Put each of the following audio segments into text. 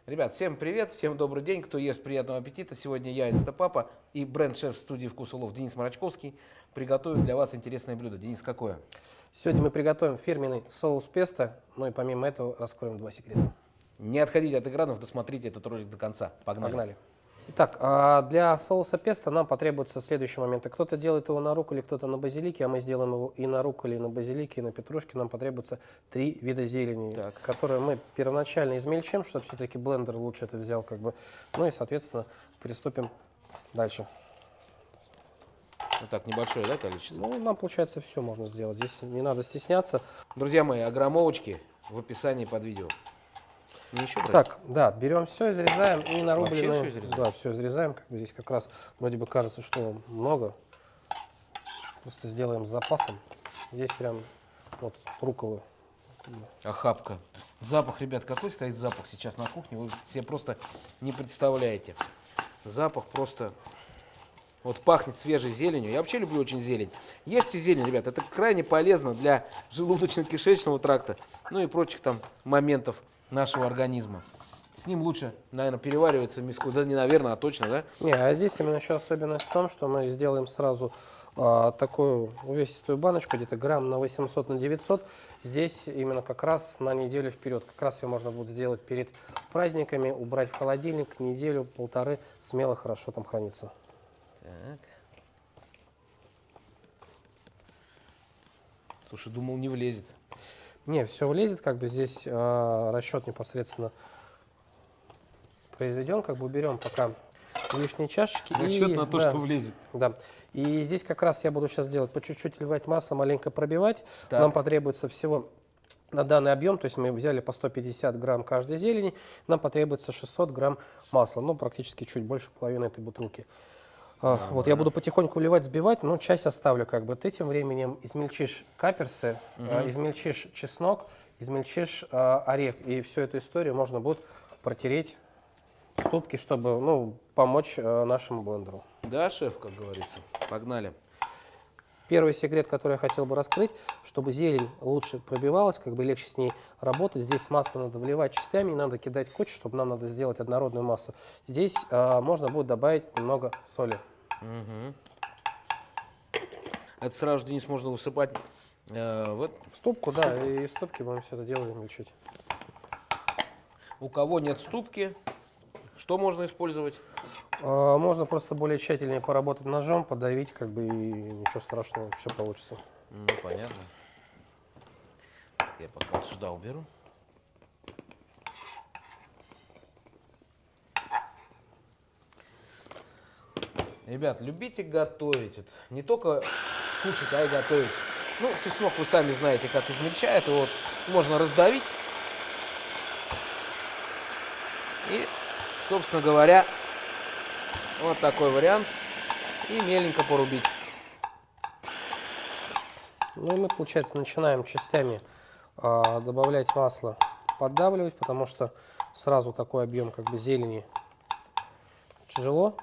Ребят, всем привет, всем добрый день, кто ест, приятного аппетита. Сегодня я, Инстапапа, и бренд-шеф студии «Вкус улов» Денис Марачковский приготовят для вас интересное блюдо. Денис, какое? Сегодня мы приготовим фирменный соус песто, ну и помимо этого раскроем два секрета. Не отходите от экранов, досмотрите этот ролик до конца. Погнали. Погнали. Итак, для соуса песто нам потребуются следующие моменты. Кто-то делает его на рукколе, кто-то на базилике, а мы сделаем его и на рукколе, и на базилике, и на петрушке. Нам потребуется 3 вида зелени, которые мы первоначально измельчим, чтобы все-таки блендер лучше это взял. Ну и, соответственно, приступим дальше. Вот так, небольшое, да, количество? Ну, нам, получается, все можно сделать. Здесь не надо стесняться. Друзья мои, огромовочки в описании под видео. Так, да, берем все, изрезаем и нарубленные. Вообще все изрезаем? Да, все изрезаем. Здесь как раз вроде бы кажется, что много. Просто сделаем с запасом. Здесь прям вот рукколы. Охапка. Запах, ребят, какой стоит запах сейчас на кухне, вы себе просто не представляете. Запах просто... Вот пахнет свежей зеленью. Я вообще люблю очень зелень. Ешьте зелень, ребят, это крайне полезно для желудочно-кишечного тракта, ну и прочих там моментов нашего организма. С ним лучше, наверное, переваривается в миску. Да не наверное, а точно, да? Не, а здесь именно еще особенность в том, что мы сделаем сразу такую увесистую баночку, где-то грамм на 800 на 900. Здесь именно как раз на неделю вперед. Как раз ее можно будет сделать перед праздниками, убрать в холодильник, неделю-полторы, смело хорошо там хранится. Так. Слушай, думал, не влезет. Не, все влезет, здесь расчет непосредственно произведен, берем пока лишние чашечки. Расчет на то, что влезет. Да. И здесь как раз я буду сейчас делать по чуть-чуть вливать масло, маленько пробивать. Так. Нам потребуется всего на данный объем, то есть мы взяли по 150 грамм каждой зелени, нам потребуется 600 грамм масла, ну практически чуть больше половины этой бутылки. Вот я буду потихоньку вливать, сбивать, но часть оставлю Ты тем временем измельчишь каперсы, измельчишь чеснок, измельчишь орех. И всю эту историю можно будет протереть в ступке, чтобы помочь нашему блендеру. Да, шеф, как говорится. Погнали. Первый секрет, который я хотел бы раскрыть, чтобы зелень лучше пробивалась, легче с ней работать. Здесь масло надо вливать частями, не надо кидать кучу, чтобы нам надо сделать однородную массу. Здесь можно будет добавить немного соли. Угу. Это сразу, Денис, можно высыпать в ступку, да, и в ступке будем все это дело измельчить. У кого нет ступки, что можно использовать? Можно просто более тщательнее поработать ножом, подавить, и ничего страшного, все получится. Ну, понятно. Я пока вот сюда уберу. Ребят, любите готовить. Вот не только кушать, а и готовить. Ну, чеснок вы сами знаете, как измельчает. Его можно раздавить. И, собственно говоря, вот такой вариант. И меленько порубить. Ну и мы, получается, начинаем частями добавлять масло, поддавливать, потому что сразу такой объем зелени тяжело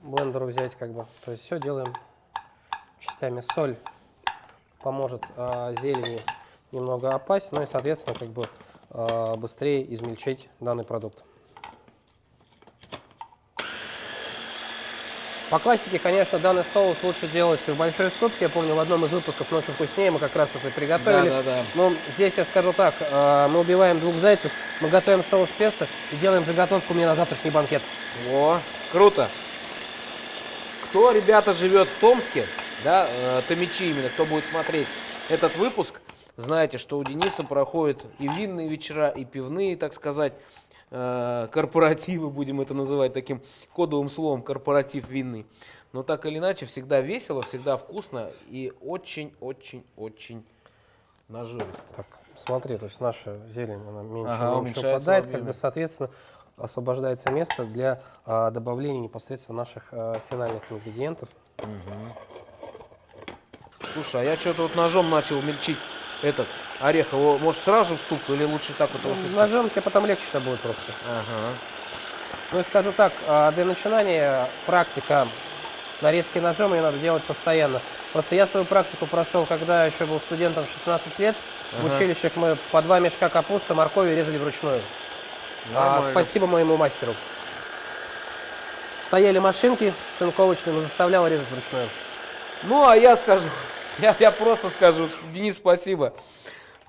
блендеру взять, То есть все делаем частями. Соль поможет зелени немного опасть, ну и, соответственно, быстрее измельчить данный продукт. По классике, конечно, данный соус лучше делать в большой ступке. Я помню, в одном из выпусков «Ночью вкуснее» мы как раз это приготовили. Да. Но здесь я скажу так, мы убиваем двух зайцев, мы готовим соус песто и делаем заготовку мне на завтрашний банкет. О, круто! Кто, ребята, живет в Томске, да, томичи именно, кто будет смотреть этот выпуск, знаете, что у Дениса проходят и винные вечера, и пивные, так сказать, корпоративы, будем это называть таким кодовым словом, корпоратив винный. Но так или иначе, всегда весело, всегда вкусно и очень-очень-очень нажористо. Так, смотри, то есть наша зелень, она меньше уменьшается упадает, соответственно, освобождается место для добавления непосредственно наших финальных ингредиентов. Слушай, а я что-то вот ножом начал мельчить этот орех. Его, может, сразу в ступку или лучше так вот? Ножом тебе потом легче будет просто. Ага. Ну и скажу так, для начинания практика нарезки ножом ее надо делать постоянно. Просто я свою практику прошел, когда еще был студентом 16 лет. В училищах мы по 2 мешка капусты, моркови резали вручную. Нормально. Спасибо моему мастеру. Стояли машинки шинковочные, но заставлял резать вручную. Ну, а я скажу, я просто скажу, Денис, спасибо.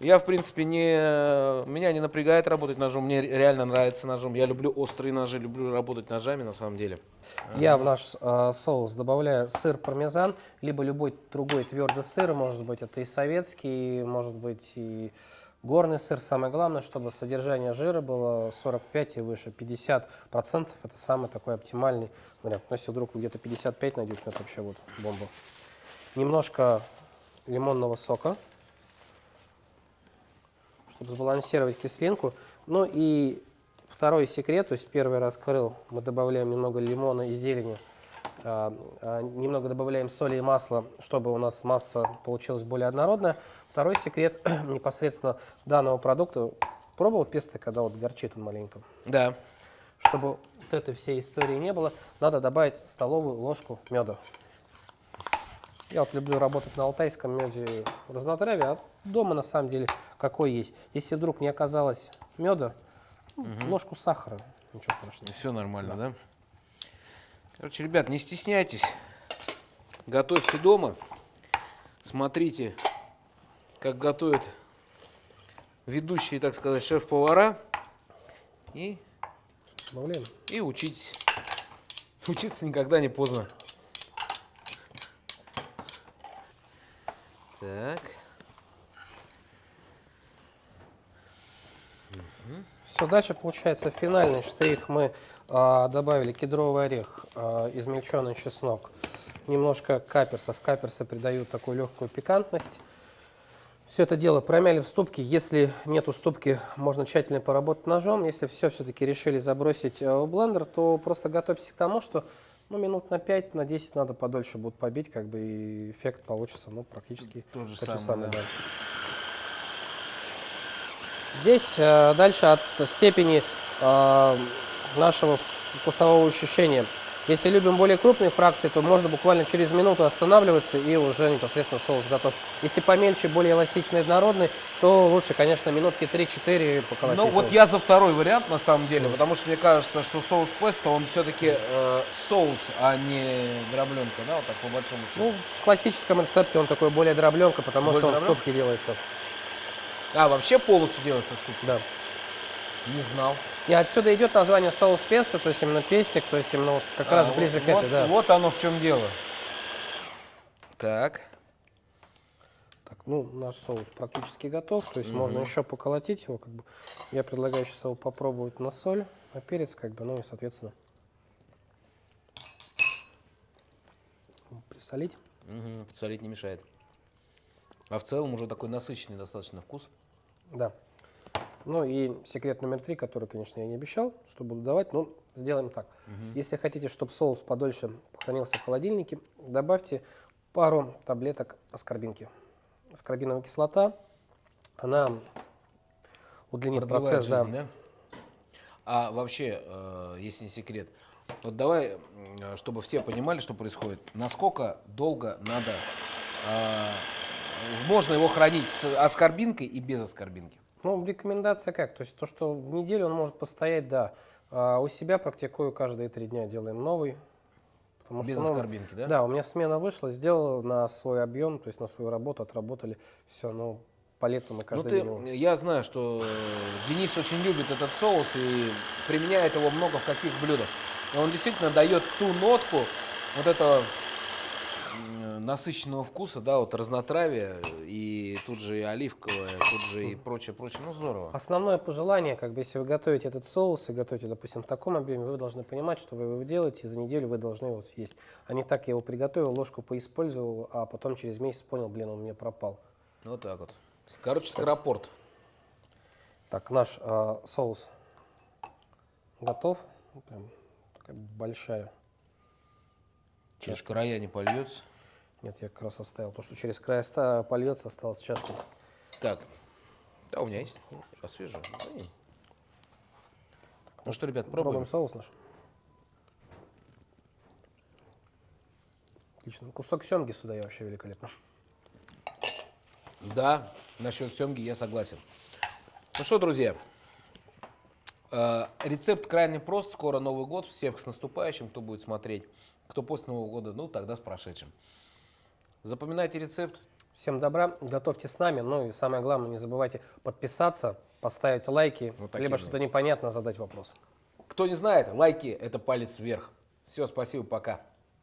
Я, в принципе, меня не напрягает работать ножом, мне реально нравится ножом. Я люблю острые ножи, люблю работать ножами, на самом деле. Я в наш соус добавляю сыр пармезан, либо любой другой твердый сыр, может быть это и советский, может быть и горный сыр. Самое главное, чтобы содержание жира было 45 и выше, 50%. Это самый такой оптимальный вариант. Но если вдруг вы где-то 55 найдете, это вообще вот бомба. Немножко лимонного сока, чтобы сбалансировать кислинку. Ну и второй секрет, то есть первый раскрыл, мы добавляем немного лимона и зелени, немного добавляем соли и масла, чтобы у нас масса получилась более однородная. Второй секрет непосредственно данного продукта, пробовал песто, когда вот горчит он маленько? Да. Чтобы вот этой всей истории не было, надо добавить столовую ложку меда. Я вот люблю работать на алтайском меде разнотравья, а дома на самом деле какой есть. Если вдруг не оказалось меда, ложку сахара, ничего страшного. Все нормально, да? Короче, ребят, не стесняйтесь, готовьте дома, смотрите, как готовят ведущие, так сказать, шеф-повара, и Добавляем. учитесь. Учиться никогда не поздно. Так. Все, дальше получается финальный штрих. Мы добавили кедровый орех, измельченный чеснок, немножко каперсов. Каперсы придают такую легкую пикантность. Все это дело промяли в ступке. Если нету ступки, можно тщательно поработать ножом. Если все-таки решили забросить в блендер, то просто готовьтесь к тому, что минут на 5, на 10 надо подольше будет побить, как бы и эффект получится практически Тот же тот самый, да. да. Здесь дальше от степени нашего вкусового ощущения. Если любим более крупные фракции, то можно буквально через минуту останавливаться, и уже непосредственно соус готов. Если помельче, более эластичный, однородный, то лучше, конечно, минутки 3-4 поколотить. Ну вот я за второй вариант на самом деле, потому что мне кажется, что соус песто, он все-таки соус, а не дробленка, да, вот так по большому счету. Ну, в классическом рецепте он такой более дробленка, потому Более что он в дробленка? ступке делается. А, вообще полностью делается штука? Да. Не знал. И отсюда идет название соус песто, то есть именно пестик, то есть именно вот как раз ближе к этой, да. Вот оно в чем дело. Так. Так, ну, наш соус практически готов, то есть можно еще поколотить его, как бы. Я предлагаю сейчас его попробовать на соль, на перец, как бы, ну и, соответственно, присолить. Подсолить не мешает. А в целом уже такой насыщенный достаточно вкус. Да. Ну и секрет номер 3, который, конечно, я не обещал, что буду давать, но сделаем так. Если хотите, чтобы соус подольше хранился в холодильнике, добавьте пару таблеток аскорбинки. Аскорбиновая кислота, она удлинит Продлевает процесс. Да. жизнь, да? А вообще, если не секрет, вот давай, чтобы все понимали, что происходит, насколько долго надо, можно его хранить с аскорбинкой и без аскорбинки? Ну, рекомендация как? То есть то, что в неделю он может постоять, да. А у себя практикую каждые 3 дня, делаем новый. Потому Без что, аскорбинки, да? Да, у меня смена вышла, сделал на свой объем, то есть на свою работу, отработали. Все, ну, по лету мы каждый день его. Я знаю, что Денис очень любит этот соус и применяет его много в каких блюдах. И он действительно дает ту нотку вот этого насыщенного вкуса, да, вот разнотравия, и тут же и оливковое, тут же и прочее, ну здорово. Основное пожелание, как бы, если вы готовите этот соус и готовите, допустим, в таком объеме, вы должны понимать, что вы его делаете, и за неделю вы должны его съесть. А не так, я его приготовил, ложку поиспользовал, а потом через месяц понял, блин, он мне пропал. Вот так вот. Короче, скоропорт. Так, наш соус готов. Прям такая большая. Через края не польется. Нет, я как раз оставил. То, что через края польется, осталось чашка. Так. Да, у меня есть. Освежу. Ну что, ребят, пробуем. Пробуем соус наш. Отлично. Кусок семги сюда я вообще великолепно. Да, насчет семги я согласен. Ну что, друзья, Рецепт крайне прост. Скоро Новый год. Всех с наступающим, кто будет смотреть. Кто после Нового года, ну тогда с прошедшим. Запоминайте рецепт. Всем добра, готовьте с нами. Ну и самое главное, не забывайте подписаться, поставить лайки, Вот такие либо вот. что-то непонятно, задать вопрос. Кто не знает, лайки — это палец вверх. Все, спасибо, пока.